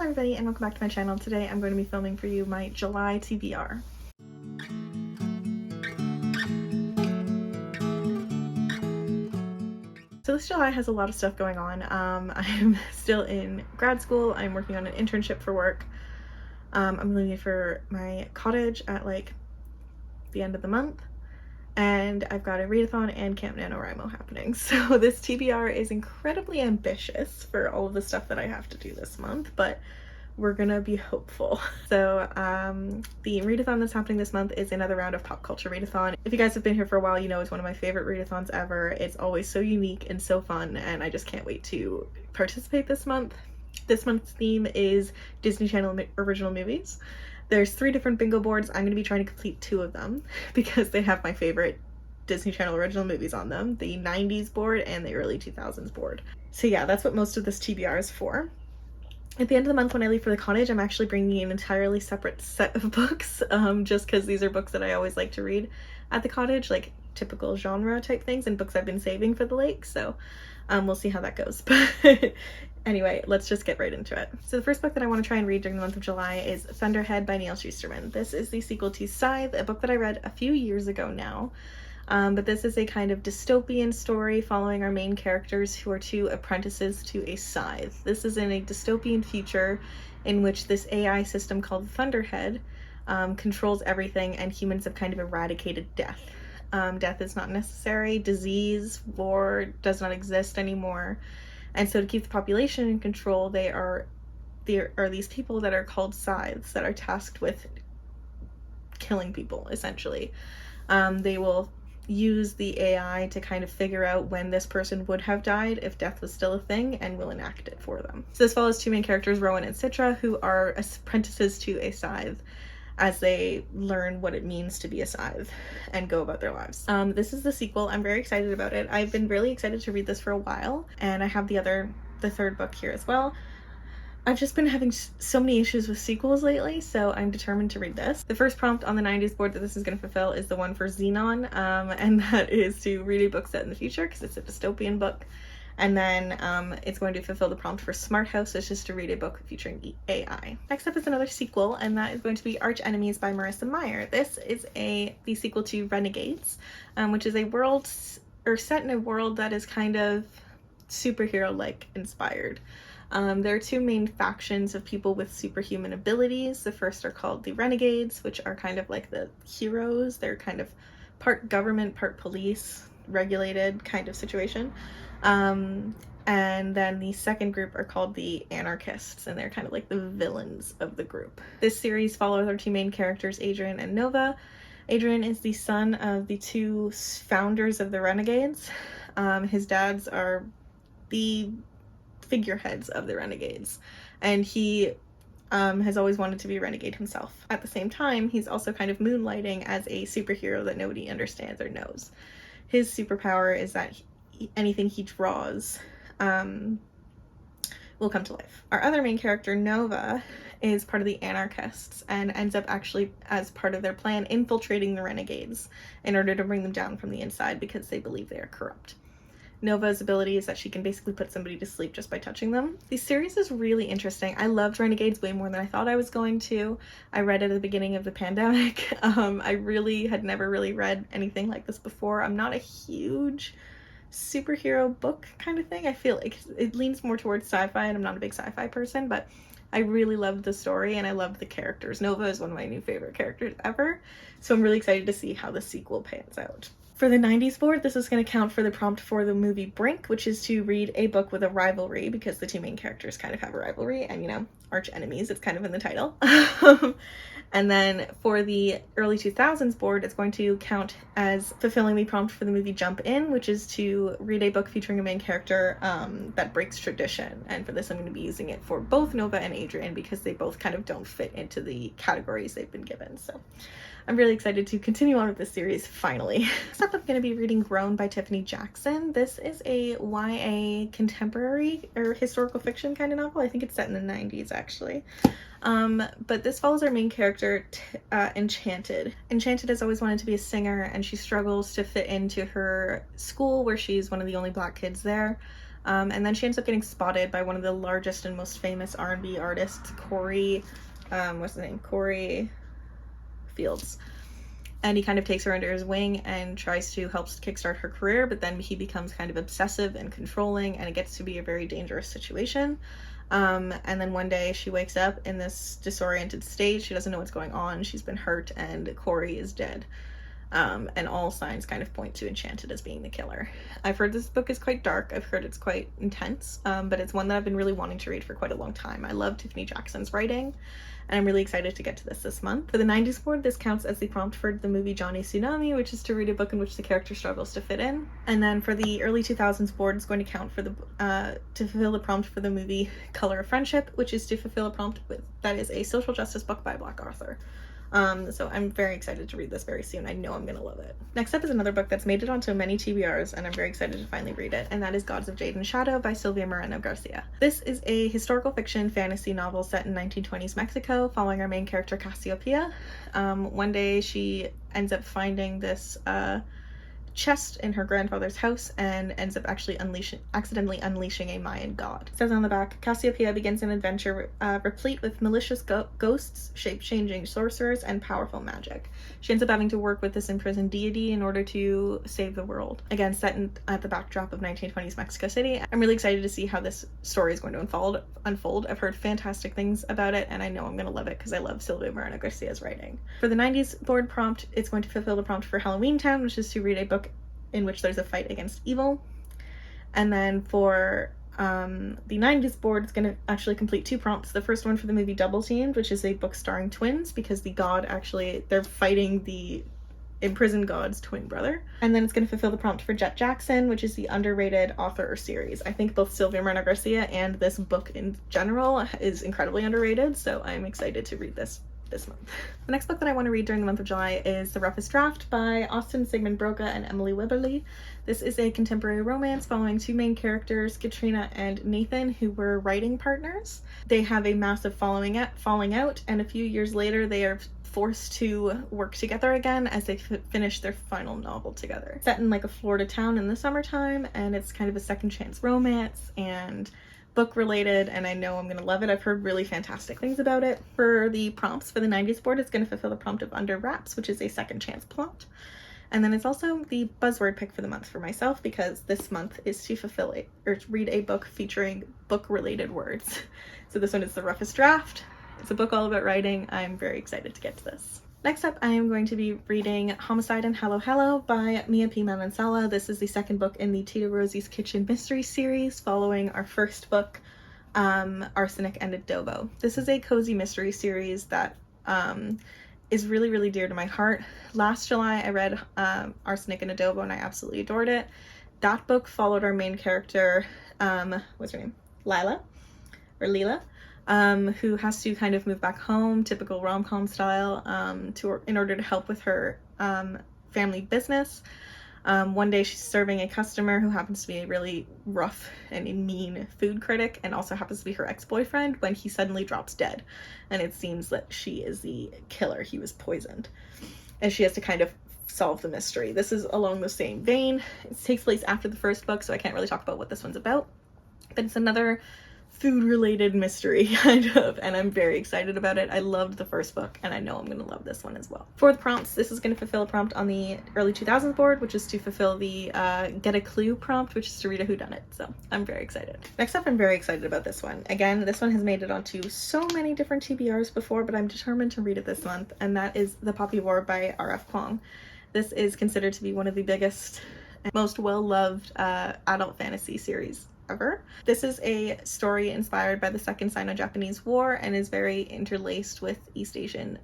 everybody and welcome back to my channel. Today I'm going to be filming for you my July TBR. So this July has a lot of stuff going on. I'm still in grad school. I'm working on an internship for work. I'm leaving for my cottage at like the end of the month. And I've got a readathon and Camp NaNoWriMo happening. So this TBR is incredibly ambitious for all of the stuff that I have to do this month, but we're gonna be hopeful. So the readathon that's happening this month is another round of pop culture readathon. If you guys have been here for a while, you know it's one of my favorite readathons ever. It's always so unique and so fun, and I just can't wait to participate this month. This month's theme is Disney Channel original movies. There's 3 different bingo boards. I'm going to be trying to complete 2 of them because they have my favorite Disney Channel original movies on them, the 90s board and the early 2000s board. So yeah, that's what most of this TBR is for. At the end of the month when I leave for the cottage, I'm actually bringing an entirely separate set of books, just because these are books that I always like to read at the cottage, like typical genre type things and books I've been saving for the lake, so we'll see how that goes. But anyway, let's just get right into it. So the first book that I want to try and read during the month of July is Thunderhead by Neil Shusterman. This is the sequel to Scythe, a book that I read a few years ago now. But this is a kind of dystopian story following our main characters who are 2 apprentices to a scythe. This is in a dystopian future in which this AI system called Thunderhead controls everything, and humans have kind of eradicated death. Death is not necessary, disease, war does not exist anymore. And so to keep the population in control, there are these people that are called scythes that are tasked with killing people, essentially. They will use the AI to kind of figure out when this person would have died if death was still a thing, and will enact it for them. So this follows 2 main characters, Rowan and Citra, who are apprentices to a scythe as they learn what it means to be a scythe and go about their lives. This is the sequel. I'm very excited about it. I've been really excited to read this for a while, and I have the 3rd book here as well. I've just been having so many issues with sequels lately, so I'm determined to read this. The first prompt on the 90s board that this is going to fulfill is the one for Xenon, and that is to read a book set in the future because it's a dystopian book. And then it's going to fulfill the prompt for Smart House, which is to read a book featuring AI. Next up is another sequel, and that is going to be Archenemies by Marissa Meyer. This is the sequel to Renegades, which is a world, or set in a world that is kind of superhero-like inspired. There are 2 main factions of people with superhuman abilities. The first are called the Renegades, which are kind of like the heroes. They're kind of part government, part police, regulated kind of situation. And then the second group are called the Anarchists, and they're kind of like the villains of the group. This series follows our 2 main characters, Adrian and Nova. Adrian is the son of the 2 founders of the Renegades. His dads are the figureheads of the Renegades, and he has always wanted to be a renegade himself. At the same time, he's also kind of moonlighting as a superhero that nobody understands or knows. His superpower is that anything he draws will come to life. Our other main character, Nova, is part of the Anarchists and ends up actually, as part of their plan, infiltrating the Renegades in order to bring them down from the inside because they believe they are corrupt. Nova's ability is that she can basically put somebody to sleep just by touching them. The series is really interesting. I loved Renegades way more than I thought I was going to. I read it at the beginning of the pandemic. I really had never really read anything like this before. I'm not a huge superhero book kind of thing. I feel like it leans more towards sci-fi, and I'm not a big sci-fi person, but I really loved the story and I loved the characters. Nova is one of my new favorite characters ever, so I'm really excited to see how the sequel pans out. For the 90s board, this is going to count for the prompt for the movie Brink, which is to read a book with a rivalry, because the 2 main characters kind of have a rivalry, and you know, arch enemies, it's kind of in the title. And then for the early 2000s board, it's going to count as fulfilling the prompt for the movie Jump In, which is to read a book featuring a main character that breaks tradition. And for this, I'm going to be using it for both Nova and Adrian because they both kind of don't fit into the categories they've been given. So I'm really excited to continue on with this series, finally. Next up, I'm going to be reading Grown by Tiffany Jackson. This is a YA contemporary or historical fiction kind of novel. I think it's set in the 90s, actually. But this follows our main character, Enchanted. Enchanted has always wanted to be a singer, and she struggles to fit into her school where she's one of the only Black kids there. And then she ends up getting spotted by one of the largest and most famous R&B artists, Corey, what's his name? Corey Fields. And he kind of takes her under his wing and tries to help kickstart her career, but then he becomes kind of obsessive and controlling, and it gets to be a very dangerous situation. And then one day she wakes up in this disoriented state. She doesn't know what's going on. She's been hurt, and Corey is dead. And all signs kind of point to Enchanted as being the killer. I've heard this book is quite dark. I've heard it's quite intense, but it's one that I've been really wanting to read for quite a long time. I love Tiffany Jackson's writing, and I'm really excited to get to this month. For the 90s board, this counts as the prompt for the movie Johnny Tsunami, which is to read a book in which the character struggles to fit in. And then for the early 2000s board, it's going to count for the to fulfill the prompt for the movie Color of Friendship, which is to fulfill a prompt that is a social justice book by a Black author. So I'm very excited to read this very soon. I know I'm gonna love it. Next up is another book that's made it onto many TBRs, and I'm very excited to finally read it, and that is Gods of Jade and Shadow by Silvia Moreno Garcia. This is a historical fiction fantasy novel set in 1920s Mexico, following our main character Cassiopeia. One day she ends up finding this chest in her grandfather's house and ends up actually accidentally unleashing a Mayan god. It says on the back, Cassiopeia begins an adventure replete with malicious ghosts, shape-changing sorcerers, and powerful magic. She ends up having to work with this imprisoned deity in order to save the world. Again, set at the backdrop of 1920s Mexico City. I'm really excited to see how this story is going to unfold. I've heard fantastic things about it, and I know I'm going to love it because I love Silvia Moreno Garcia's writing. For the 90s board prompt, it's going to fulfill the prompt for Halloween Town, which is to read a book in which there's a fight against evil. And then for the 90s board, it's going to actually complete two prompts. The first one for the movie Double Teamed, which is a book starring twins, because the god they're fighting the imprisoned god's twin brother. And then it's going to fulfill the prompt for Jet Jackson, which is the underrated author or series. I think both Silvia Moreno Garcia and this book in general is incredibly underrated, so I'm excited to read this month. The next book that I want to read during the month of July is The Roughest Draft by Austin Sigmund Broca and Emily Wibberley. This is a contemporary romance following two main characters, Katrina and Nathan, who were writing partners. They have a massive falling out, and a few years later they are forced to work together again as they finish their final novel together. Set in like a Florida town in the summertime, and it's kind of a second chance romance and book related, and I know I'm gonna love it. I've heard really fantastic things about it. For the prompts for the 90s board, it's gonna fulfill the prompt of Under Wraps, which is a second chance plot. And then it's also the buzzword pick for the month for myself, because this month is to fulfill it or to read a book featuring book related words. So this one is The Roughest Draft. It's a book all about writing. I'm very excited to get to this. Next up, I am going to be reading Homicide and Hello Hello by Mia P. Manansala. This is the second book in the Tita Rosie's Kitchen Mystery series, following our first book, Arsenic and Adobo. This is a cozy mystery series that is really, really dear to my heart. Last July, I read Arsenic and Adobo, and I absolutely adored it. That book followed our main character, what's her name? Leela, who has to kind of move back home, typical rom-com style, in order to help with her family business. One day she's serving a customer who happens to be a really rough and mean food critic, and also happens to be her ex-boyfriend, when he suddenly drops dead, and it seems that she is the killer. He was poisoned, and she has to kind of solve the mystery. This is along the same vein. It takes place after the first book, so I can't really talk about what this one's about, but it's another food-related mystery, kind of, and I'm very excited about it. I loved the first book, and I know I'm going to love this one as well. For the prompts, this is going to fulfill a prompt on the early 2000s board, which is to fulfill the Get a Clue prompt, which is to read a whodunit, so I'm very excited. Next up, I'm very excited about this one. Again, this one has made it onto so many different TBRs before, but I'm determined to read it this month, and that is The Poppy War by R.F. Kuang. This is considered to be one of the biggest and most well-loved adult fantasy series ever. This is a story inspired by the Second Sino-Japanese War and is very interlaced with East Asian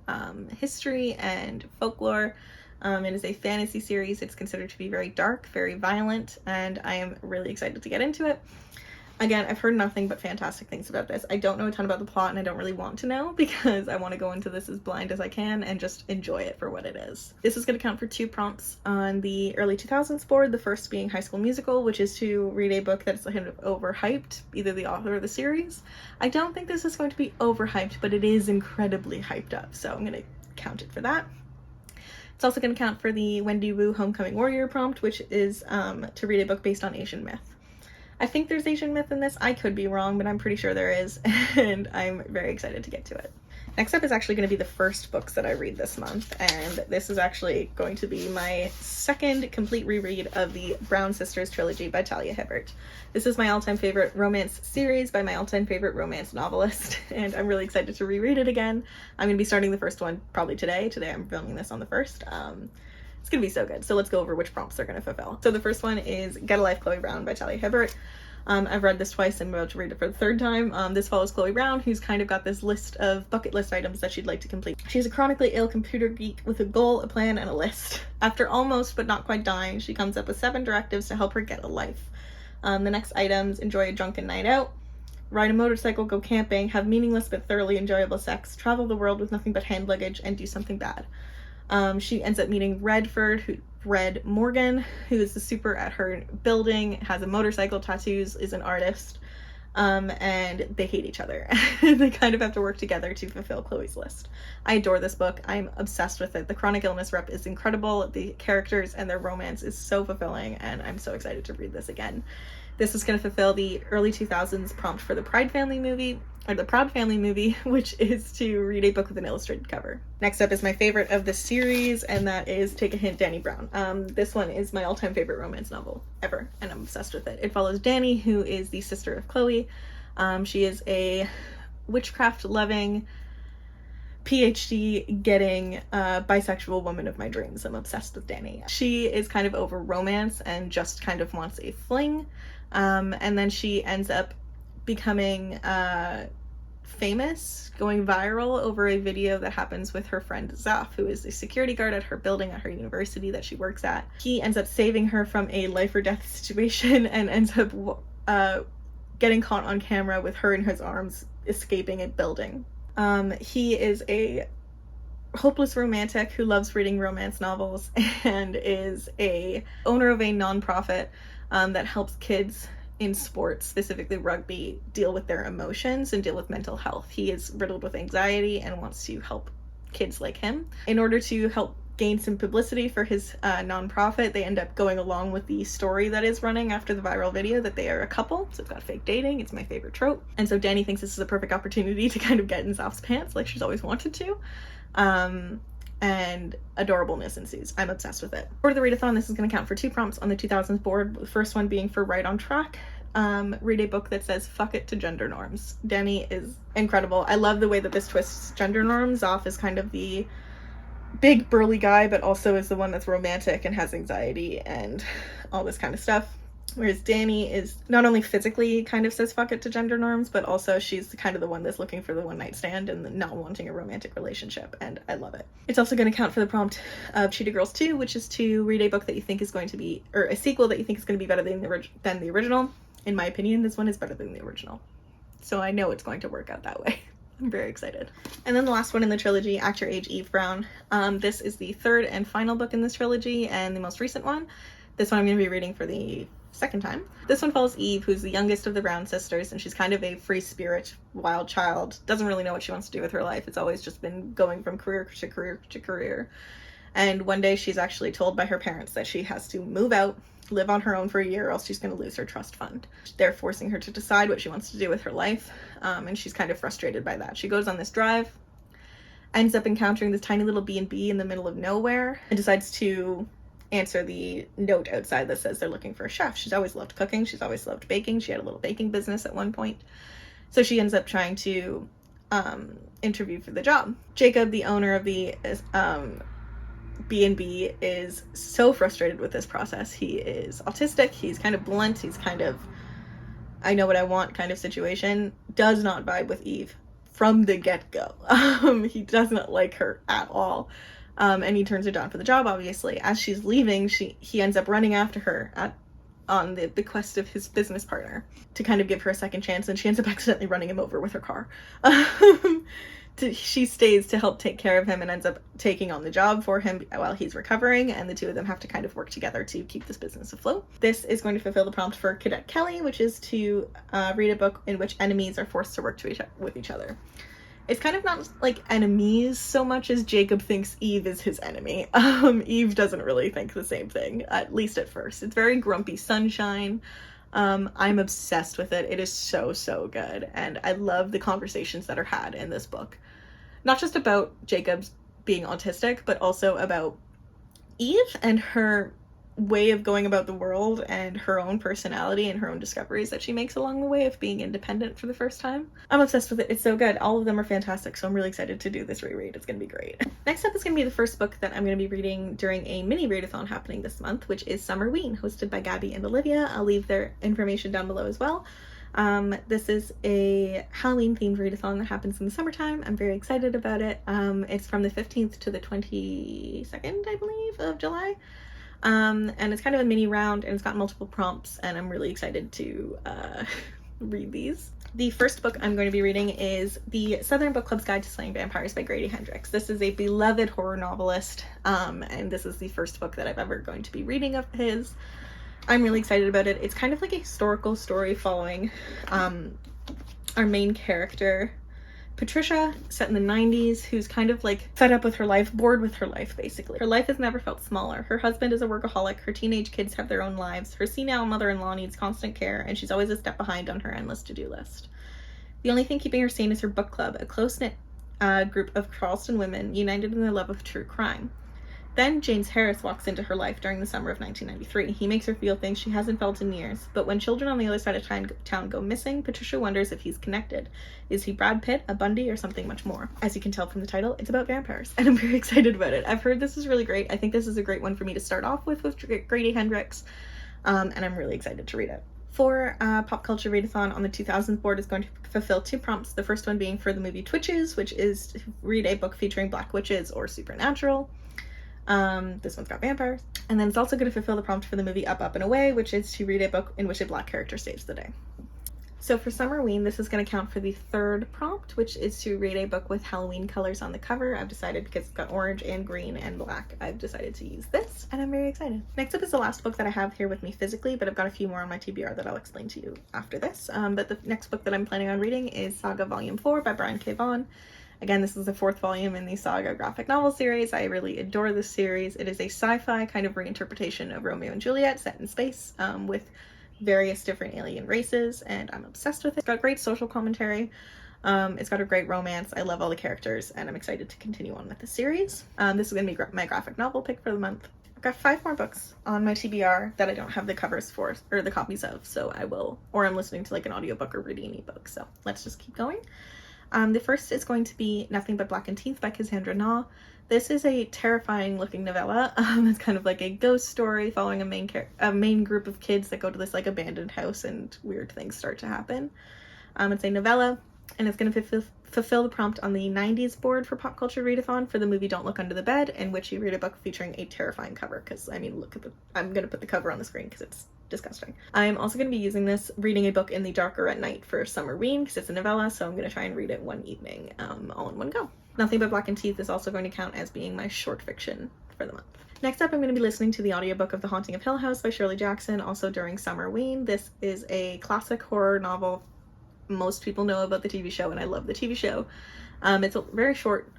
history and folklore. It is a fantasy series. It's considered to be very dark, very violent, and I am really excited to get into it. Again, I've heard nothing but fantastic things about this. I don't know a ton about the plot, and I don't really want to know, because I want to go into this as blind as I can and just enjoy it for what it is. This is going to count for two prompts on the early 2000s board, the first being High School Musical, which is to read a book that's kind of overhyped, either the author or the series. I don't think this is going to be overhyped, but it is incredibly hyped up, so I'm going to count it for that. It's also going to count for the Wendy Wu Homecoming Warrior prompt, which is to read a book based on Asian myth. I think there's Asian myth in this. I could be wrong, but I'm pretty sure there is, and I'm very excited to get to it. Next up is actually going to be the first books that I read this month, and this is actually going to be my second complete reread of the Brown Sisters trilogy by Talia Hibbert. This is my all-time favorite romance series by my all-time favorite romance novelist, and I'm really excited to reread it again. I'm going to be starting the first one probably today. Today I'm filming this on the 1st. It's gonna be so good. So let's go over which prompts they're gonna fulfill. So the first one is Get a Life, Chloe Brown by Talia Hibbert. I've read this twice and I'm about to read it for the 3rd time. This follows Chloe Brown, who's kind of got this list of bucket list items that she'd like to complete. She's a chronically ill computer geek with a goal, a plan, and a list. After almost but not quite dying, she comes up with 7 directives to help her get a life. The next items: enjoy a drunken night out, ride a motorcycle, go camping, have meaningless but thoroughly enjoyable sex, travel the world with nothing but hand luggage, and do something bad. She ends up meeting Red Morgan, who is the super at her building, has a motorcycle, tattoos, is an artist, and they hate each other. They kind of have to work together to fulfill Chloe's list. I adore this book. I'm obsessed with it. The chronic illness rep is incredible. The characters and their romance is so fulfilling, and I'm so excited to read this again. This is going to fulfill the early 2000s prompt for the Proud Family movie, which is to read a book with an illustrated cover. Next up is my favorite of the series, and that is Take a Hint, Dani Brown. This one is my all-time favorite romance novel ever, and I'm obsessed with it. It follows Dani, who is the sister of Chloe. She is a witchcraft-loving, PhD-getting bisexual woman of my dreams. I'm obsessed with Dani. She is kind of over romance and just kind of wants a fling. And then she ends up becoming famous, going viral over a video that happens with her friend Zaf, who is a security guard at her building at her university that she works at. He ends up saving her from a life or death situation and ends up getting caught on camera with her in his arms escaping a building. He is a hopeless romantic who loves reading romance novels and is a owner of a nonprofit that helps kids in sports, specifically rugby, deal with their emotions and deal with mental health. He is riddled with anxiety and wants to help kids like him. In order to help gain some publicity for his nonprofit, they end up going along with the story that is running after the viral video that they are a couple. So it's got fake dating. It's my favorite trope. And so Dani thinks this is a perfect opportunity to kind of get in Zaf's pants like she's always wanted to. And adorableness ensues. I'm obsessed with it. For the readathon, this is going to count for 2 prompts on the 2000s board. The first one being for Right on Track. Read a book that says fuck it to gender norms. Dani is incredible. I love the way that this twists gender norms. Zaf is kind of the big burly guy, but also is the one that's romantic and has anxiety and all this kind of stuff. Whereas Dani is not only physically kind of says fuck it to gender norms, but also she's kind of the one that's looking for the one night stand and not wanting a romantic relationship, and I love it. It's also going to count for the prompt of Cheetah Girls 2, which is to read a book that you think is going to be, or a sequel that you think is going to be better than the original. In my opinion, this one is better than the original. So I know it's going to work out that way. I'm very excited. And then the last one in the trilogy, Act Your Age, Eve Brown. This is the 3rd and final book in this trilogy and the most recent one. This one I'm going to be reading for the 2nd time. This one follows Eve, who's the youngest of the Brown sisters, and she's kind of a free spirit, wild child, doesn't really know what she wants to do with her life. It's always just been going from career to career to career. And one day she's actually told by her parents that she has to move out, live on her own for a year, or else she's going to lose her trust fund. They're forcing her to decide what she wants to do with her life, and she's kind of frustrated by that. She goes on this drive, ends up encountering this tiny little B&B in the middle of nowhere, and decides to answer the note outside that says they're looking for a chef. She's always loved cooking. She's always loved baking. She had a little baking business at one point. So she ends up trying to interview for the job. Jacob, the owner of the B&B, is so frustrated with this process. He is autistic. He's kind of blunt. He's kind of, I know what I want kind of situation. Does not vibe with Eve from the get-go. He does not like her at all. And he turns her down for the job, obviously. As she's leaving, he ends up running after her on the quest of his business partner to kind of give her a second chance, and she ends up accidentally running him over with her car. She stays to help take care of him and ends up taking on the job for him while he's recovering, and the two of them have to kind of work together to keep this business afloat. This is going to fulfill the prompt for Cadet Kelly, which is to read a book in which enemies are forced to work with each other. It's kind of not like enemies so much as Jacob thinks Eve is his enemy. Eve doesn't really think the same thing, at least at first. It's very grumpy sunshine. I'm obsessed with it. It is so, so good. And I love the conversations that are had in this book. Not just about Jacob's being autistic, but also about Eve and her way of going about the world and her own personality and her own discoveries that she makes along the way of being independent for the first time. I'm obsessed with it. It's so good. All of them are fantastic, so I'm really excited to do this reread. It's going to be great. Next up is going to be the first book that I'm going to be reading during a mini readathon happening this month, which is Summerween, hosted by Gabby and Olivia. I'll leave their information down below as well. This is a Halloween themed readathon that happens in the summertime. I'm very excited about it. It's from the 15th to the 22nd, I believe, of July. And it's kind of a mini round, and it's got multiple prompts, and I'm really excited to read these. The first book I'm going to be reading is The Southern Book Club's Guide to Slaying Vampires by Grady Hendrix. This is a beloved horror novelist, and this is the first book that I've ever going to be reading of his. I'm really excited about it. It's kind of like a historical story following our main character, Patricia, set in the 90s, who's kind of like fed up with her life, bored with her life, basically. Her life has never felt smaller. Her husband is a workaholic, her teenage kids have their own lives, her senile mother-in-law needs constant care, and she's always a step behind on her endless to-do list. The only thing keeping her sane is her book club, a close-knit group of Charleston women united in their love of true crime. Then James Harris walks into her life during the summer of 1993. He makes her feel things she hasn't felt in years. But when children on the other side of town go missing, Patricia wonders if he's connected. Is he Brad Pitt, a Bundy, or something much more? As you can tell from the title, it's about vampires, and I'm very excited about it. I've heard this is really great. I think this is a great one for me to start off with Grady Hendrix, and I'm really excited to read it. For Pop Culture Readathon on the 2000s board is going to fulfill 2 prompts. The first one being for the movie Twitches, which is to read a book featuring black witches or supernatural. This one's got vampires. And then it's also going to fulfill the prompt for the movie Up, Up, and Away, which is to read a book in which a black character saves the day. So for Summerween, this is going to count for the 3rd prompt, which is to read a book with Halloween colors on the cover. I've decided, because it's got orange and green and black, I've decided to use this, and I'm very excited. Next up is the last book that I have here with me physically, but I've got a few more on my TBR that I'll explain to you after this. But the next book that I'm planning on reading is Saga Volume 4 by Brian K. Vaughan. Again, this is the 4th volume in the Saga graphic novel series. I really adore this series. It is a sci-fi kind of reinterpretation of Romeo and Juliet set in space with various different alien races, and I'm obsessed with it. It's got great social commentary. It's got a great romance. I love all the characters, and I'm excited to continue on with the series. This is going to be my graphic novel pick for the month. I've got 5 more books on my TBR that I don't have the covers for, or the copies of, so I will, or I'm listening to like an audiobook or reading an ebook, so let's just keep going. The first is going to be Nothing But Blackened Teeth by Cassandra Naw. This is a terrifying looking novella. It's kind of like a ghost story following a main group of kids that go to this like abandoned house and weird things start to happen. It's a novella, and it's going to fulfill the prompt on the 90s board for Pop Culture Readathon for the movie Don't Look Under the Bed, in which you read a book featuring a terrifying cover, because I mean, look at I'm going to put the cover on the screen because it's disgusting. I'm also going to be using this, reading a book in the darker at night for Summerween, because it's a novella, so I'm going to try and read it one evening, all in one go. Nothing But Blackened Teeth is also going to count as being my short fiction for the month. Next up, I'm going to be listening to the audiobook of The Haunting of Hill House by Shirley Jackson, also during Summerween. This is a classic horror novel. Most people know about the TV show, and I love the TV show. It's a very short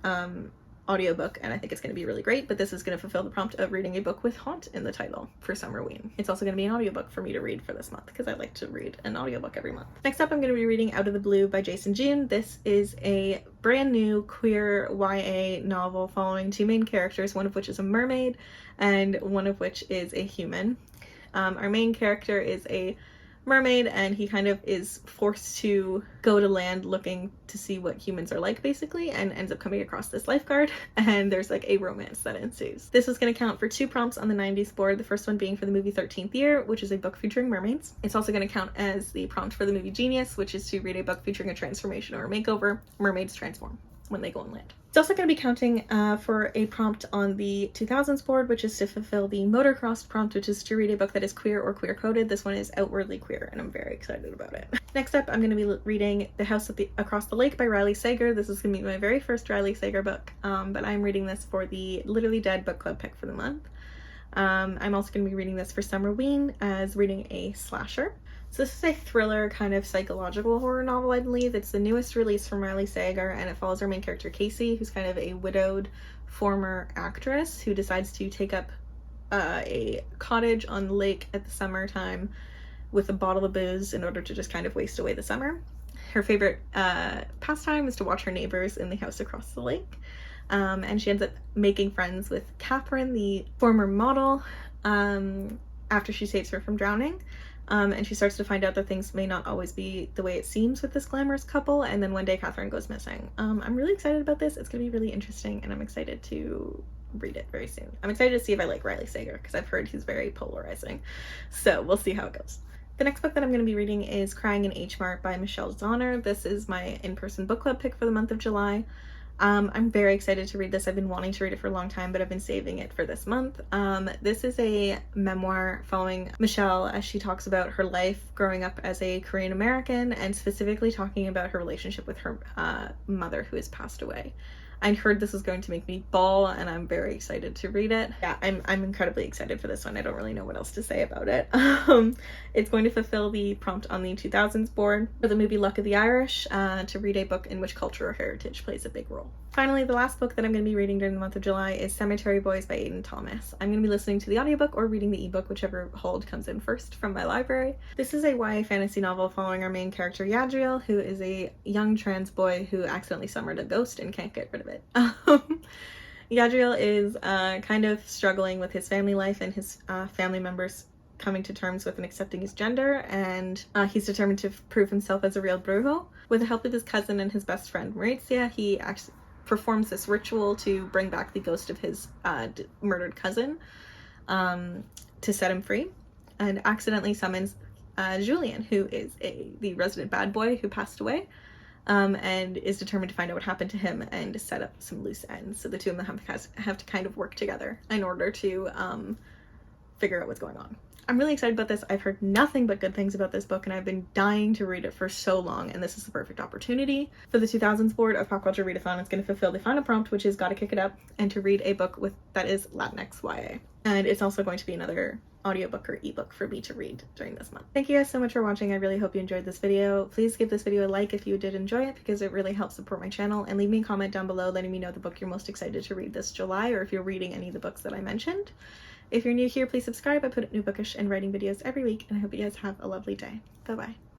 audiobook, and I think it's going to be really great, but this is going to fulfill the prompt of reading a book with haunt in the title for Summerween. It's also going to be an audiobook for me to read for this month, because I like to read an audiobook every month. Next up, I'm going to be reading Out of the Blue by Jason June. This is a brand new queer YA novel following 2 main characters, one of which is a mermaid and one of which is a human. Our main character is a mermaid, and he kind of is forced to go to land looking to see what humans are like, basically, and ends up coming across this lifeguard, and there's like a romance that ensues. This is going to count for 2 prompts on the 90s board, the first one being for the movie 13th Year, which is a book featuring mermaids. It's also going to count as the prompt for the movie Genius, which is to read a book featuring a transformation or a makeover. Mermaids transform when they go on land. It's also going to be counting for a prompt on the 2000s board, which is to fulfill the motocross prompt, which is to read a book that is queer or queer coded. This one is outwardly queer, and I'm very excited about it. Next up, I'm going to be reading The House Across the Lake by Riley Sager. This is going to be my very first Riley Sager book, but I'm reading this for the Literally Dead book club pick for the month. I'm also going to be reading this for Summerween as reading a slasher. So this is a thriller kind of psychological horror novel, I believe. It's the newest release from Riley Sager, and it follows our main character Casey, who's kind of a widowed former actress who decides to take up a cottage on the lake at the summertime with a bottle of booze in order to just kind of waste away the summer. Her favorite pastime is to watch her neighbors in the house across the lake. And she ends up making friends with Catherine, the former model, after she saves her from drowning. And she starts to find out that things may not always be the way it seems with this glamorous couple, and then one day Catherine goes missing. I'm really excited about this. It's gonna be really interesting, and I'm excited to read it very soon. I'm excited to see if I like Riley Sager, because I've heard he's very polarizing. So we'll see how it goes. The next book that I'm going to be reading is Crying in Hmart by Michelle Zauner. This is my in-person book club pick for the month of July. I'm very excited to read this. I've been wanting to read it for a long time, but I've been saving it for this month. This is a memoir following Michelle as she talks about her life growing up as a Korean American, and specifically talking about her relationship with her mother, who has passed away. I heard this was going to make me bawl, and I'm very excited to read it. Yeah, I'm incredibly excited for this one. I don't really know what else to say about it. It's going to fulfill the prompt on the 2000s board for the movie Luck of the Irish, to read a book in which culture or heritage plays a big role. Finally, the last book that I'm going to be reading during the month of July is Cemetery Boys by Aiden Thomas. I'm going to be listening to the audiobook or reading the ebook, whichever hold comes in first from my library. This is a YA fantasy novel following our main character Yadriel, who is a young trans boy who accidentally summoned a ghost and can't get rid of it. Yadriel is kind of struggling with his family life and his family members coming to terms with and accepting his gender, and he's determined to prove himself as a real brujo. With the help of his cousin and his best friend Maurizia, he actually performs this ritual to bring back the ghost of his murdered cousin, to set him free, and accidentally summons Julien, who is the resident bad boy who passed away, and is determined to find out what happened to him and to set up some loose ends. So the two of them have to kind of work together in order to figure out what's going on. I'm really excited about this. I've heard nothing but good things about this book, and I've been dying to read it for so long, and this is the perfect opportunity. For the 2000s board of Pop Culture Readathon, it's going to fulfill the final prompt, which is gotta kick it up, and to read a book that is Latinx YA. And it's also going to be another audiobook or ebook for me to read during this month. Thank you guys so much for watching. I really hope you enjoyed this video. Please give this video a like if you did enjoy it, because it really helps support my channel, and leave me a comment down below letting me know the book you're most excited to read this July, or if you're reading any of the books that I mentioned. If you're new here, please subscribe. I put up new bookish and writing videos every week, and I hope you guys have a lovely day. Bye bye.